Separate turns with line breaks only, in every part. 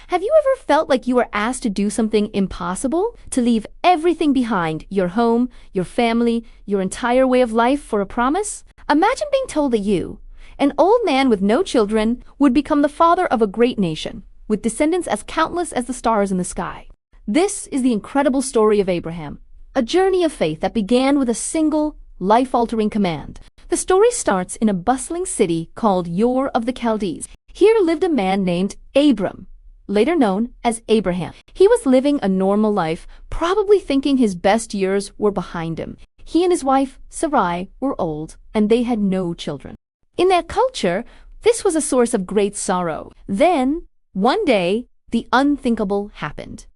Have you ever felt like you were asked to do something impossible? To leave everything behind, your home, your family, your entire way of life for a promise? Imagine being told that you, an old man with no children, would become the father of a great nation, with descendants as countless as the stars in the sky. This is the incredible story of Abraham, a journey of faith that began with a single, life-altering command. The story starts in a bustling city called Ur of the Chaldees. Here lived a man named Abram, later known as Abraham. He was living a normal life, probably thinking his best years were behind him. He and his wife, Sarai, were old, and they had no children. In their culture, this was a source of great sorrow. Then, one day, the unthinkable happened.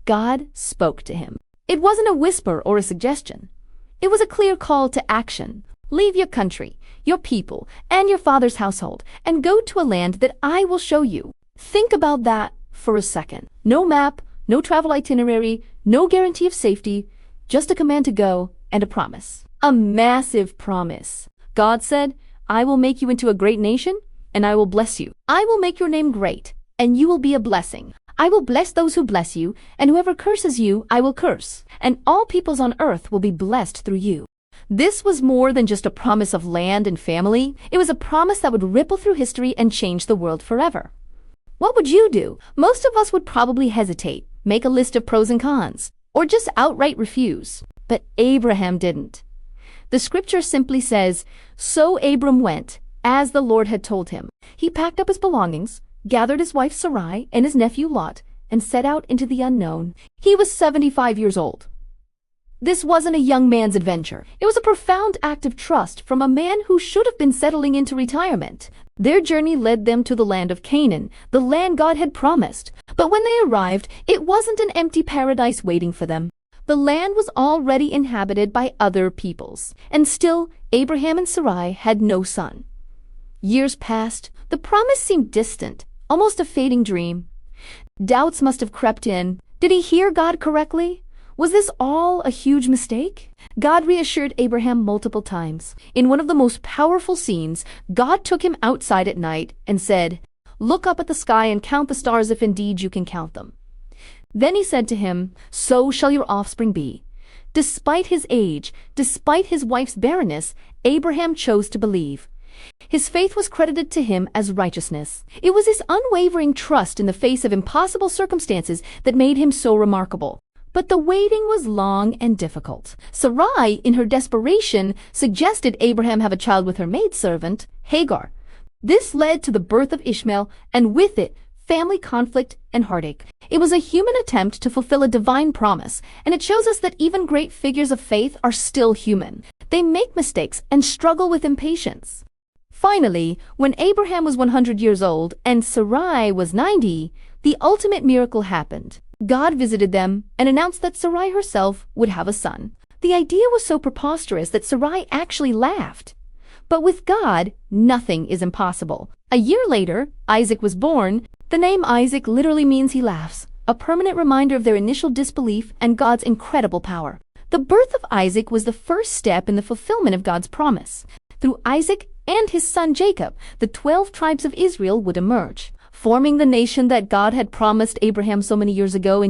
God spoke to him. It wasn't a whisper or a suggestion. It was a clear call to action. Leave your country, your people, and your father's household, and go to a land that I will show you. Think about that for a second. No map, no travel itinerary, no guarantee of safety, just a command to go and a promise. A massive promise. God said, I will make you into a great nation, and I will bless you. I will make your name great, and you will be a blessing. I will bless those who bless you, and whoever curses you, I will curse, and all peoples on earth will be blessed through you. This was more than just a promise of land and family. It was a promise that would ripple through history and change the world forever. What would you do? Most of us would probably hesitate, make a list of pros and cons, or just outright refuse. But Abraham didn't. The scripture simply says, "So Abram went, as the Lord had told him. He packed up his belongings, gathered his wife Sarai and his nephew Lot, and set out into the unknown." He was 75 years old. This wasn't a young man's adventure. It was a profound act of trust from a man who should have been settling into retirement. Their journey led them to the land of Canaan, the land God had promised. But when they arrived, it wasn't an empty paradise waiting for them. The land was already inhabited by other peoples, and still Abraham and Sarai had no son. Years passed. The promise seemed distant, almost a fading dream. Doubts must have crept in. Did he hear God correctly? Was this all a huge mistake? God reassured Abraham multiple times. In one of the most powerful scenes, God took him outside at night and said, "Look up at the sky and count the stars if indeed you can count them." Then he said to him, "So shall your offspring be." Despite his age, despite his wife's barrenness, Abraham chose to believe. His faith was credited to him as righteousness. It was his unwavering trust in the face of impossible circumstances that made him so remarkable. But the waiting was long and difficult. Sarai, in her desperation, suggested Abraham have a child with her maidservant, Hagar. This led to the birth of Ishmael, and with it, family conflict and heartache. It was a human attempt to fulfill a divine promise, and it shows us that even great figures of faith are still human. They make mistakes and struggle with impatience. Finally, when Abraham was 100 years old and Sarai was 90, the ultimate miracle happened. God visited them and announced that Sarai herself would have a son. The idea was so preposterous that Sarai actually laughed. But with God, nothing is impossible. A year later, Isaac was born. The name Isaac literally means he laughs, a permanent reminder of their initial disbelief and God's incredible power. The birth of Isaac was the first step in the fulfillment of God's promise. Through Isaac and his son Jacob, the 12 tribes of Israel would emerge, forming the nation that God had promised Abraham so many years ago.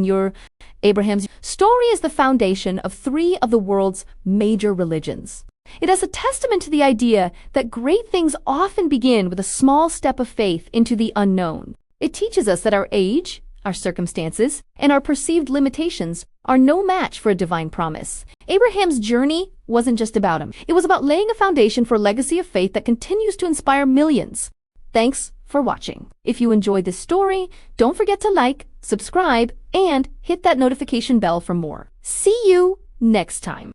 Abraham's story is the foundation of 3 of the world's major religions. It is a testament to the idea that great things often begin with a small step of faith into the unknown. It teaches us that our age, our circumstances, and our perceived limitations are no match for a divine promise. Abraham's journey wasn't just about him. It was about laying a foundation for a legacy of faith that continues to inspire millions. Thanks for watching. If you enjoyed this story, don't forget to like, subscribe, and hit that notification bell for more. See you next time.